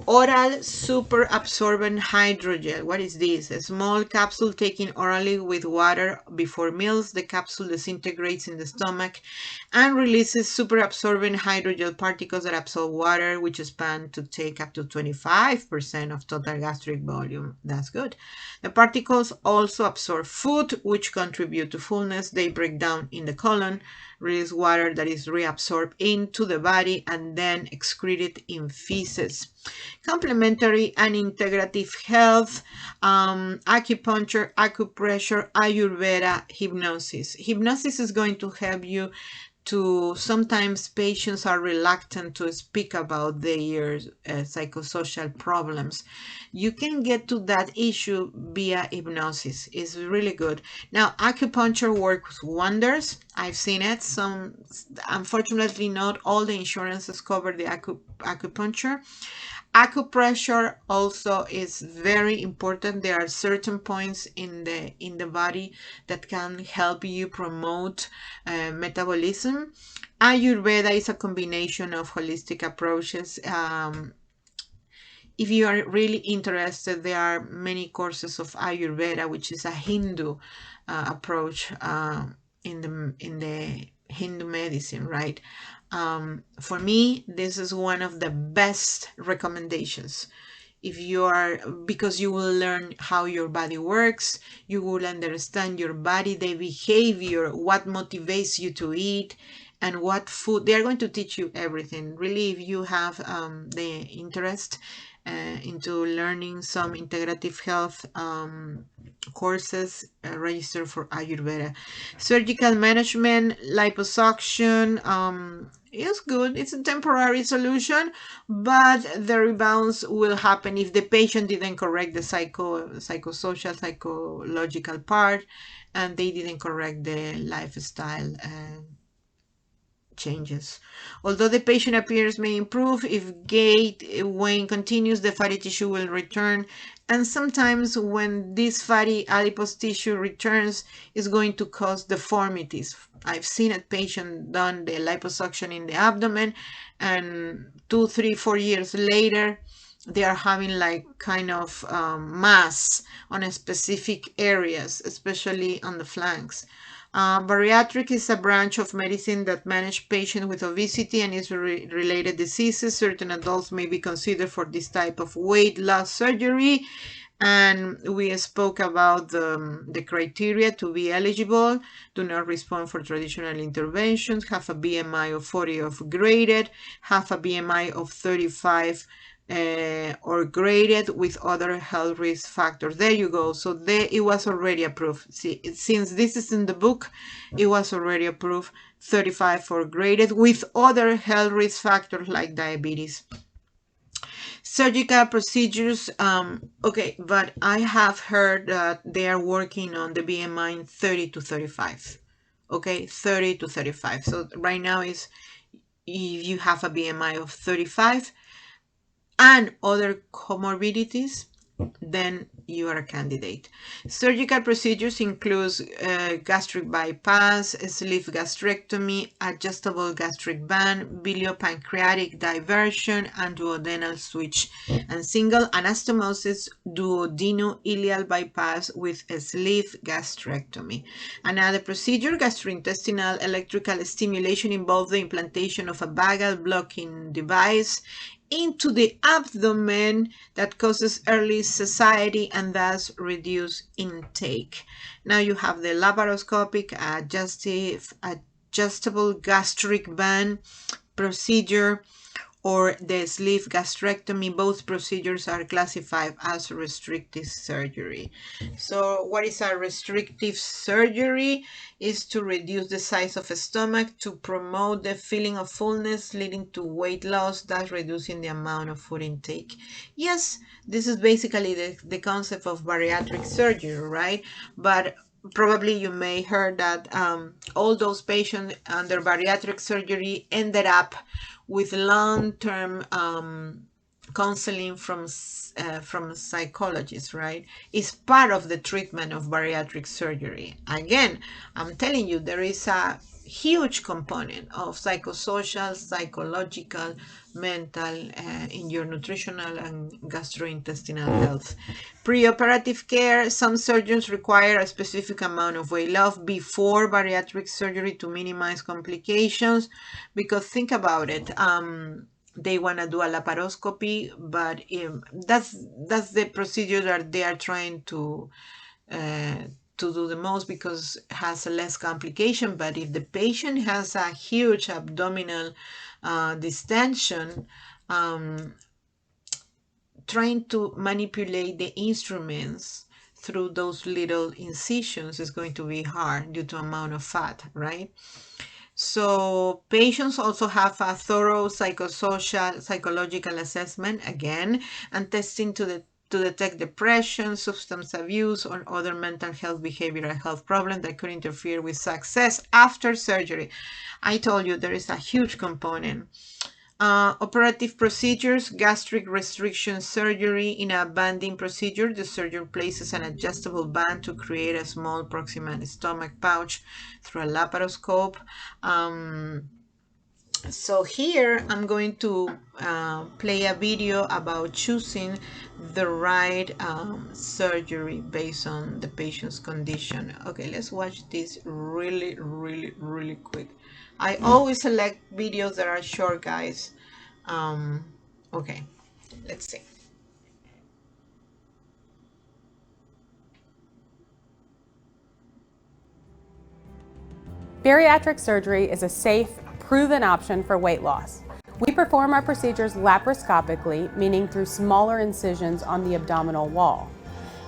oral super absorbent hydrogel. What is this? A small capsule taken orally with water before meals. The capsule disintegrates in the stomach and releases super absorbent hydrogel particles that absorb water, which expand to take up to 25% of total gastric volume. That's good. The particles also absorb food, which contribute to fullness. They break down in the colon, release water that is reabsorbed into the body and then excreted in feces. Complementary and integrative health, acupuncture, acupressure, Ayurveda, hypnosis. Hypnosis is going to help you to, sometimes patients are reluctant to speak about their psychosocial problems. You can get to that issue via hypnosis. It's really good. Now, acupuncture works wonders. I've seen it. Unfortunately, not all the insurances cover the acupuncture. Acupressure also is very important. There are certain points in the body that can help you promote metabolism. Ayurveda is a combination of holistic approaches. If you are really interested, there are many courses of Ayurveda, which is a Hindu approach in the Hindu medicine, right? For me, this is one of the best recommendations. If you are, because you will learn how your body works, you will understand your body, the behavior, what motivates you to eat, and what food. They are going to teach you everything. Really, if you have the interest into learning some integrative health courses, register for Ayurveda. Surgical management, liposuction is good. It's a temporary solution, but the rebounds will happen if the patient didn't correct the psychosocial, psychological part, and they didn't correct the lifestyle changes. Although the patient appearance may improve, if gait weight continues, the fatty tissue will return. And sometimes when this fatty adipose tissue returns, it's going to cause deformities. I've seen a patient done the liposuction in the abdomen, and 2, 3, 4 years later, they are having like kind of mass on a specific areas, especially on the flanks. Bariatric is a branch of medicine that manages patients with obesity and its related diseases. Certain adults may be considered for this type of weight loss surgery. And we spoke about the criteria to be eligible: do not respond for traditional interventions, have a BMI of 40 or graded, have a BMI of 35 or graded with other health risk factors. There you go. So there, it was already approved. See, since this is in the book, it was already approved. 35 or graded with other health risk factors like diabetes. Surgical procedures, okay, but I have heard that they are working on the BMI 30 to 35. Okay, 30 to 35. So right now is if you have a BMI of 35 and other comorbidities, then you are a candidate. Surgical procedures include gastric bypass, sleeve gastrectomy, adjustable gastric band, biliopancreatic diversion, and duodenal switch, and single anastomosis duodenal-ileal bypass with a sleeve gastrectomy. Another procedure, gastrointestinal electrical stimulation, involves the implantation of a vagal blocking device into the abdomen that causes early satiety and thus reduce intake. Now you have the laparoscopic adjustable gastric band procedure or the sleeve gastrectomy. Both procedures are classified as restrictive surgery. So what is a restrictive surgery? Is to reduce the size of the stomach to promote the feeling of fullness, leading to weight loss, thus reducing the amount of food intake. Yes, this is basically the concept of bariatric surgery, right? But probably you may heard that all those patients under bariatric surgery ended up with long-term counseling from psychologists, right? It's part of the treatment of bariatric surgery. Again, I'm telling you, there is a huge component of psychosocial, psychological, mental in your nutritional and gastrointestinal health. Preoperative care, some surgeons require a specific amount of weight loss before bariatric surgery to minimize complications, because think about it, they want to do a laparoscopy, but that's the procedure that they are trying to do the most because it has less complication. But if the patient has a huge abdominal distension, trying to manipulate the instruments through those little incisions is going to be hard due to amount of fat, right? So patients also have a thorough psychological assessment again, and testing to detect depression, substance abuse, or other mental health, behavioral health problems that could interfere with success after surgery. I told you there is a huge component. Operative procedures, gastric restriction surgery. In a banding procedure, the surgeon places an adjustable band to create a small proximal stomach pouch through a laparoscope. So here I'm going to play a video about choosing the right surgery based on the patient's condition. Okay, let's watch this really quick. I always select videos that are short, guys. Okay, let's see. Bariatric surgery is a safe, proven option for weight loss. We perform our procedures laparoscopically, meaning through smaller incisions on the abdominal wall.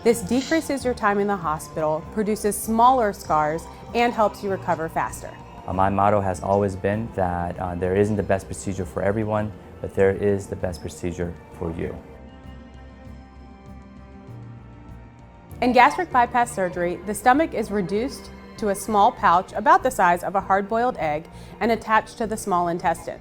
This decreases your time in the hospital, produces smaller scars, and helps you recover faster. My motto has always been that there isn't the best procedure for everyone, but there is the best procedure for you. In gastric bypass surgery, the stomach is reduced to a small pouch about the size of a hard-boiled egg and attached to the small intestine.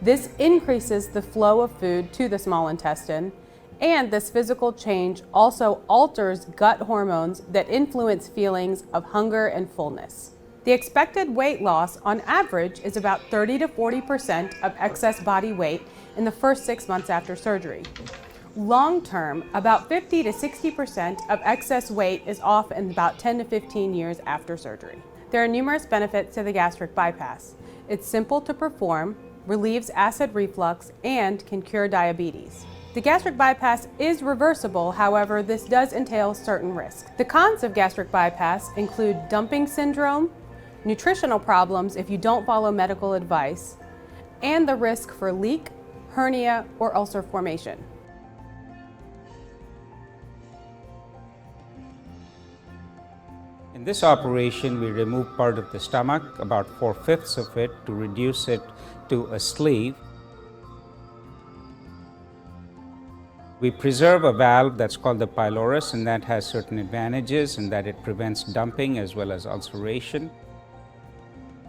This increases the flow of food to the small intestine, and this physical change also alters gut hormones that influence feelings of hunger and fullness. The expected weight loss on average is about 30 to 40% of excess body weight in the first 6 months after surgery. Long term, about 50 to 60% of excess weight is off in about 10 to 15 years after surgery. There are numerous benefits to the gastric bypass. It's simple to perform, relieves acid reflux, and can cure diabetes. The gastric bypass is reversible, however, this does entail certain risks. The cons of gastric bypass include dumping syndrome, nutritional problems if you don't follow medical advice, and the risk for leak, hernia, or ulcer formation. In this operation, we remove part of the stomach, about 4/5 of it, to reduce it to a sleeve. We preserve a valve that's called the pylorus, and that has certain advantages in that it prevents dumping as well as ulceration.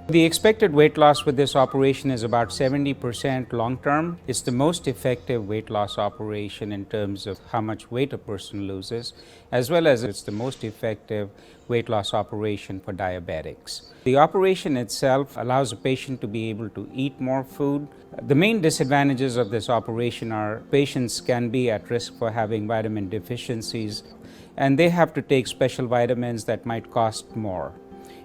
The expected weight loss with this operation is about 70% long term. It's the most effective weight loss operation in terms of how much weight a person loses, as well as it's the most effective weight loss operation for diabetics. The operation itself allows a patient to be able to eat more food. The main disadvantages of this operation are patients can be at risk for having vitamin deficiencies, and they have to take special vitamins that might cost more.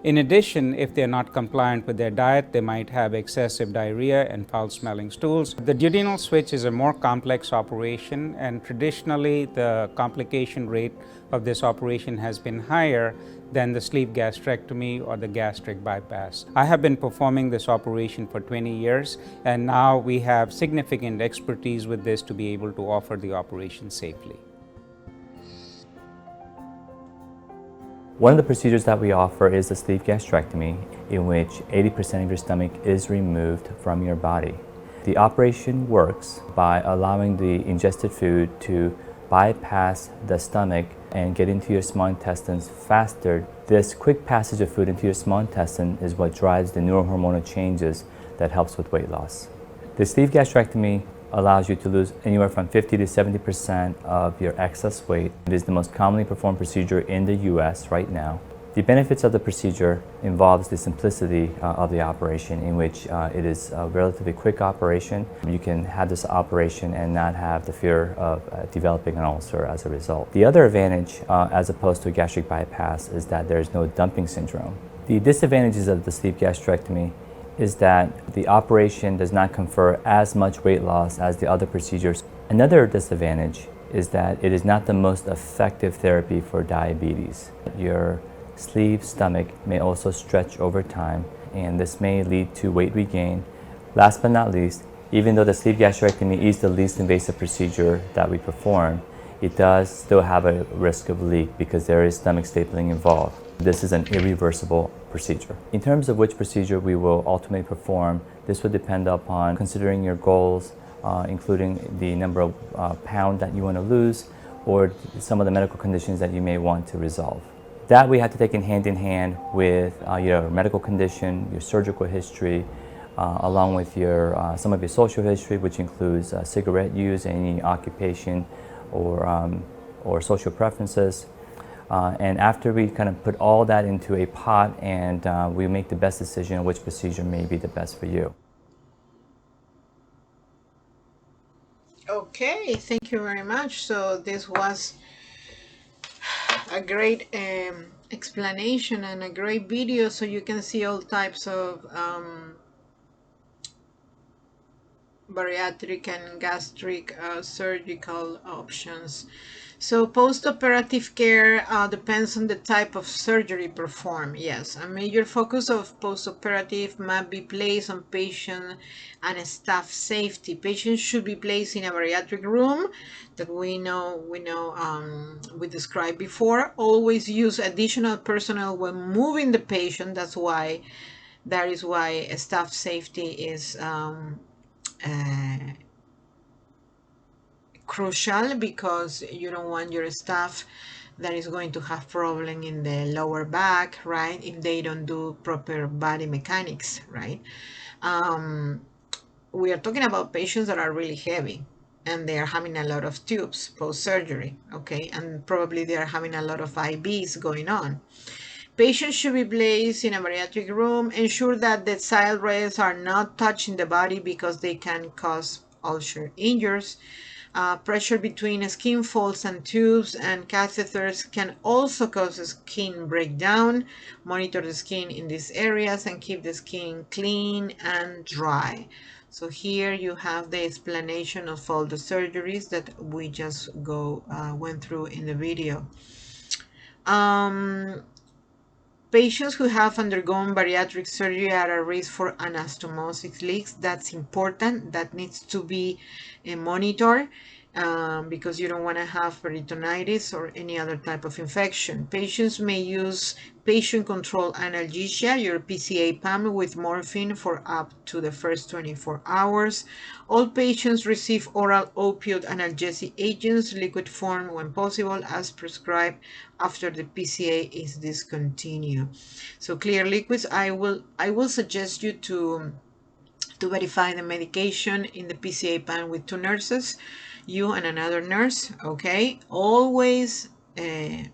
In addition, if they're not compliant with their diet, they might have excessive diarrhea and foul-smelling stools. The duodenal switch is a more complex operation, and traditionally the complication rate of this operation has been higher than the sleeve gastrectomy or the gastric bypass. I have been performing this operation for 20 years, and now we have significant expertise with this to be able to offer the operation safely. One of the procedures that we offer is the sleeve gastrectomy, in which 80% of your stomach is removed from your body. The operation works by allowing the ingested food to bypass the stomach and get into your small intestines faster. This quick passage of food into your small intestine is what drives the neurohormonal changes that helps with weight loss. The sleeve gastrectomy allows you to lose anywhere from 50 to 70% of your excess weight. It is the most commonly performed procedure in the US right now. The benefits of the procedure involves the simplicity of the operation, in which it is a relatively quick operation. You can have this operation and not have the fear of developing an ulcer as a result. The other advantage, as opposed to a gastric bypass, is that there is no dumping syndrome. The disadvantages of the sleeve gastrectomy is that the operation does not confer as much weight loss as the other procedures. Another disadvantage is that it is not the most effective therapy for diabetes. Your sleeve stomach may also stretch over time, and this may lead to weight regain. Last but not least, even though the sleeve gastrectomy is the least invasive procedure that we perform, it does still have a risk of leak because there is stomach stapling involved. This is an irreversible procedure. In terms of which procedure we will ultimately perform, this would depend upon considering your goals, including the number of pounds that you want to lose, or some of the medical conditions that you may want to resolve. That we have to take in hand with your medical condition, your surgical history, along with some of your social history, which includes cigarette use, any occupation, or social preferences. And after we kind of put all that into a pot, and we make the best decision on which procedure may be the best for you. Okay, thank you very much. So this was a great explanation and a great video, so you can see all types of bariatric and gastric surgical options. So post-operative care depends on the type of surgery performed. Yes, a major focus of post-operative must be placed on patient and staff safety. Patients should be placed in a bariatric room that we described before. Always use additional personnel when moving the patient. That is why staff safety is crucial, because you don't want your staff that is going to have problem in the lower back, right, if they don't do proper body mechanics, right. We are talking about patients that are really heavy and they are having a lot of tubes post-surgery, okay, and probably they are having a lot of IVs going on. Patients should be placed in a bariatric room. Ensure that the side rails are not touching the body because they can cause ulcer injuries. Pressure between skin folds and tubes and catheters can also cause skin breakdown. Monitor the skin in these areas and keep the skin clean and dry. So here you have the explanation of all the surgeries that we just went through in the video. Patients who have undergone bariatric surgery are at risk for anastomosis leaks. That's important. That needs to be monitored because you don't want to have peritonitis or any other type of infection. Patients may use patient-controlled analgesia, your PCA pump, with morphine for up to the first 24 hours. All patients receive oral opioid analgesic agents, liquid form when possible, as prescribed after the PCA is discontinued. So clear liquids, I will suggest you to verify the medication in the PCA pan with 2 nurses, you and another nurse, okay? Always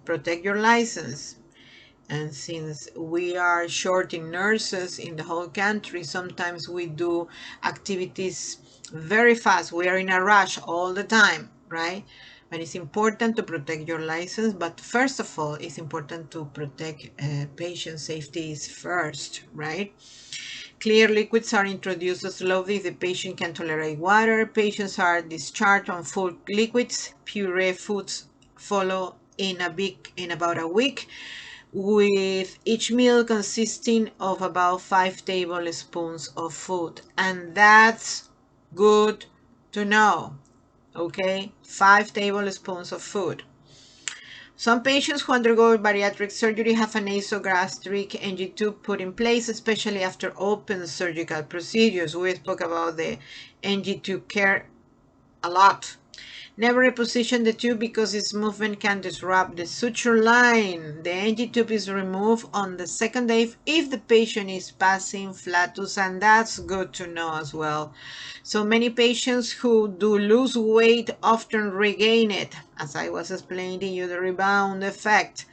protect your license. And since we are short in nurses in the whole country, sometimes we do activities very fast. We are in a rush all the time, right? But it's important to protect your license. But first of all, it's important to protect patient safety is first, right? Clear liquids are introduced slowly if the patient can tolerate water. Patients are discharged on full liquids. Puree foods follow in about a week, with each meal consisting of about 5 tablespoons of food. And that's good to know, okay? 5 tablespoons of food. Some patients who undergo bariatric surgery have a nasogastric NG tube put in place, especially after open surgical procedures. We spoke about the NG tube care a lot. Never reposition the tube because its movement can disrupt the suture line. The NG tube is removed on the second day if the patient is passing flatus, and that's good to know as well. So many patients who do lose weight often regain it, as I was explaining you, the rebound effect.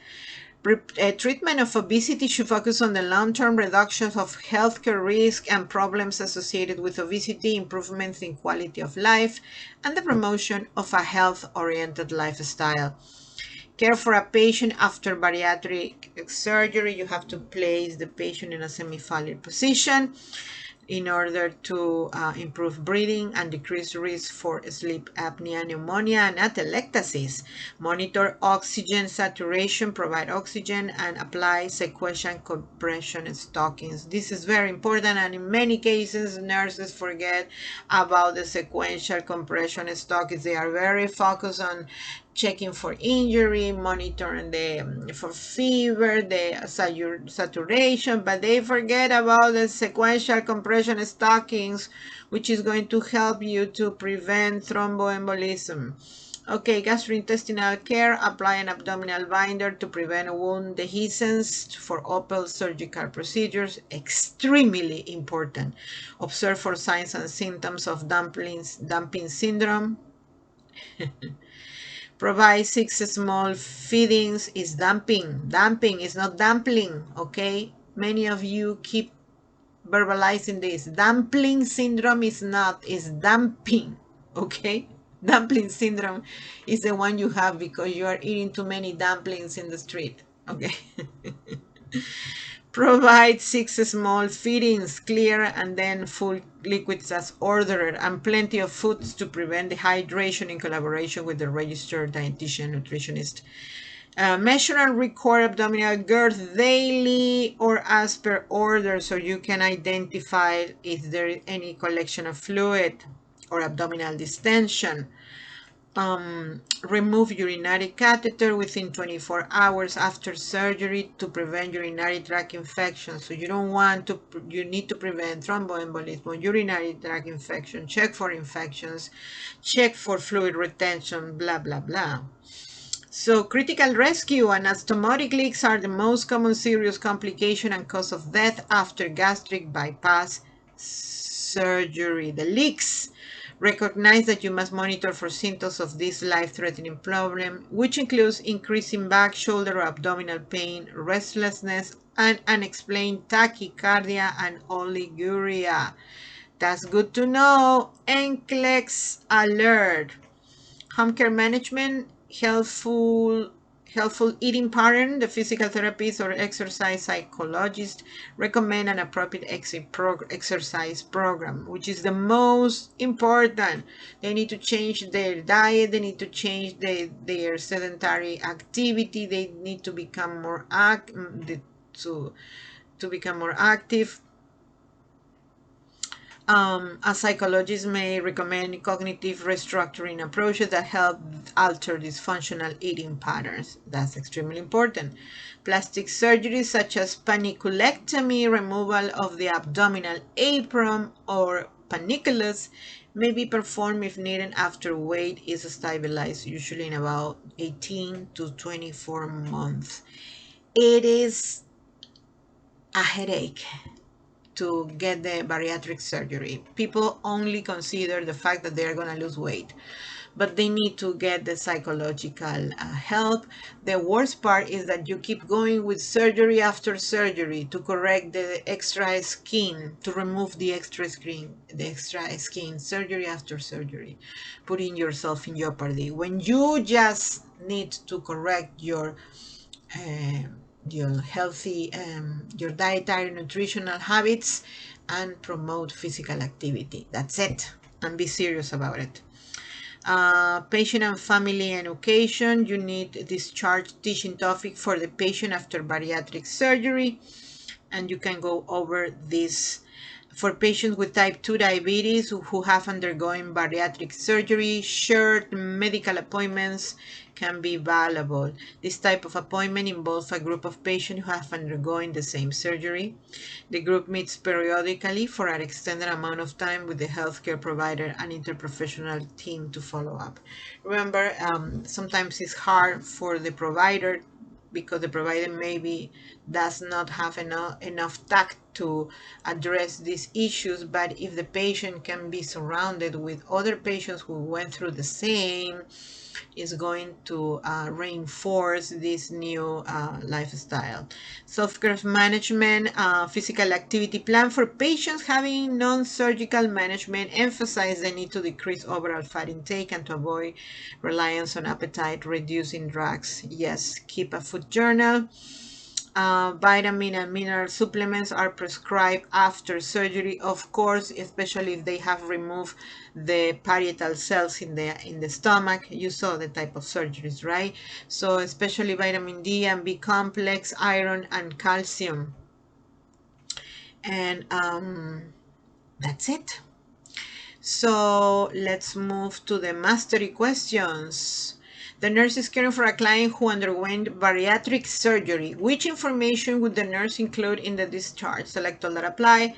Treatment of obesity should focus on the long-term reduction of healthcare risk and problems associated with obesity, improvements in quality of life, and the promotion of a health-oriented lifestyle. Care for a patient after bariatric surgery. You have to place the patient in a semi-fallow position in order to improve breathing and decrease risk for sleep apnea, pneumonia, and atelectasis. Monitor oxygen saturation, provide oxygen, and apply sequential compression stockings. This is very important, and in many cases, nurses forget about the sequential compression stockings. They are very focused on checking for injury, monitoring for fever, the saturation, but they forget about the sequential compression stockings, which is going to help you to prevent thromboembolism. Okay, gastrointestinal care. Apply an abdominal binder to prevent wound dehiscence for open surgical procedures. Extremely important. Observe for signs and symptoms of dumping syndrome. Provide 6 small feedings. Is dumping. Dumping is not dumpling, okay? Many of you keep verbalizing this. Dumpling syndrome is not, it's dumping, okay? Dumpling syndrome is the one you have because you are eating too many dumplings in the street, okay? Provide 6 small feedings, clear and then full liquids as ordered, and plenty of foods to prevent dehydration in collaboration with the registered dietitian nutritionist. Measure and record abdominal girth daily or as per order so you can identify if there is any collection of fluid or abdominal distension. Remove urinary catheter within 24 hours after surgery to prevent urinary tract infection. So you don't want to, you need to prevent thromboembolism, urinary tract infection, check for infections, check for fluid retention, blah, blah, blah. So critical rescue and anastomotic leaks are the most common serious complication and cause of death after gastric bypass surgery. The leaks. Recognize that you must monitor for symptoms of this life-threatening problem, which includes increasing back, shoulder, or abdominal pain, restlessness, and unexplained tachycardia and oliguria. That's good to know. NCLEX alert. Home care management, healthful eating pattern. The physical therapist or exercise psychologist recommend an appropriate exercise program, which is the most important. They need to change their diet. They need to change their sedentary activity. They need to become more to become more active. A psychologist may recommend cognitive restructuring approaches that help alter dysfunctional eating patterns. That's extremely important. Plastic surgeries such as paniculectomy, removal of the abdominal apron, or panniculus may be performed if needed after weight is stabilized, usually in about 18 to 24 months. It is a headache to get the bariatric surgery. People only consider the fact that they're going to lose weight, but they need to get the psychological help. The worst part is that you keep going with surgery after surgery to correct the extra skin, to remove the extra skin, surgery after surgery, putting yourself in jeopardy when you just need to correct your healthy, your dietary nutritional habits and promote physical activity. That's it, and be serious about it. Patient and family education. You need discharge teaching topic for the patient after bariatric surgery, and you can go over this. For patients with type 2 diabetes who have undergone bariatric surgery, shared medical appointments can be valuable. This type of appointment involves a group of patients who have undergone the same surgery. The group meets periodically for an extended amount of time with the healthcare provider and interprofessional team to follow up. Remember, sometimes it's hard for the provider because the provider maybe does not have enough tact to address these issues, but if the patient can be surrounded with other patients who went through the same, is going to reinforce this new lifestyle. Self-care management, physical activity plan for patients having non-surgical management emphasize the need to decrease overall fat intake and to avoid reliance on appetite reducing drugs. Yes, keep a food journal. Vitamin and mineral supplements are prescribed after surgery, of course, especially if they have removed the parietal cells in the stomach. You saw the type of surgeries, right? So especially vitamin D and B complex, iron and calcium. And that's it. So let's move to the mastery questions. The nurse is caring for a client who underwent bariatric surgery. Which information would the nurse include in the discharge? Select all that apply.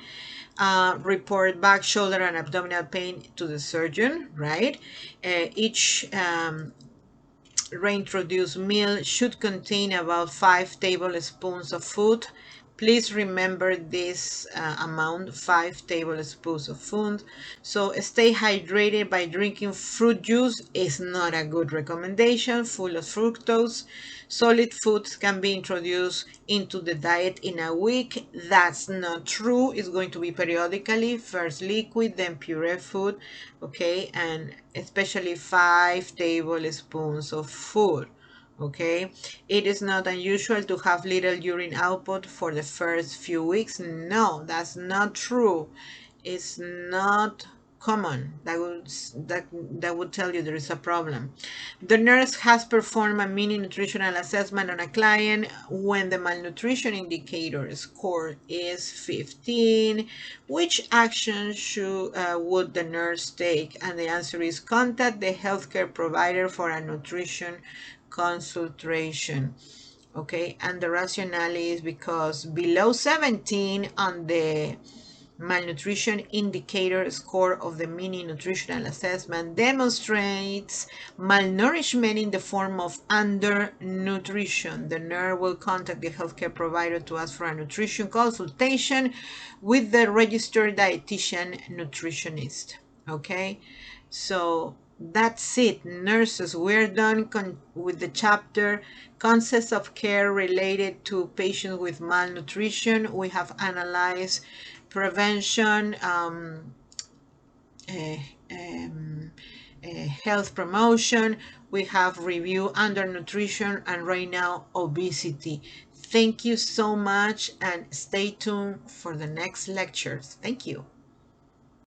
Report back, shoulder, and abdominal pain to the surgeon, right? Each reintroduced meal should contain about 5 tablespoons of food. Please remember this amount, 5 tablespoons of food. So stay hydrated by drinking fruit juice is not a good recommendation, full of fructose. Solid foods can be introduced into the diet in a week. That's not true. It's going to be periodically, first liquid, then puree food, okay, and especially 5 tablespoons of food. Okay, it is not unusual to have little urine output for the first few weeks. No, that's not true. It's not common. That would tell you there is a problem. The nurse has performed a mini nutritional assessment on a client when the malnutrition indicator score is 15. Which action would the nurse take? And the answer is contact the healthcare provider for a nutrition consultation. Okay, and the rationale is because below 17 on the malnutrition indicator score of the mini nutritional assessment demonstrates malnourishment in the form of undernutrition. The nurse will contact the healthcare provider to ask for a nutrition consultation with the registered dietitian nutritionist. Okay, so that's it, nurses. We're done with the chapter concepts of care related to patients with malnutrition. We have analyzed prevention, health promotion. We have reviewed undernutrition, and right now obesity. Thank you so much, and stay tuned for the next lectures. Thank you.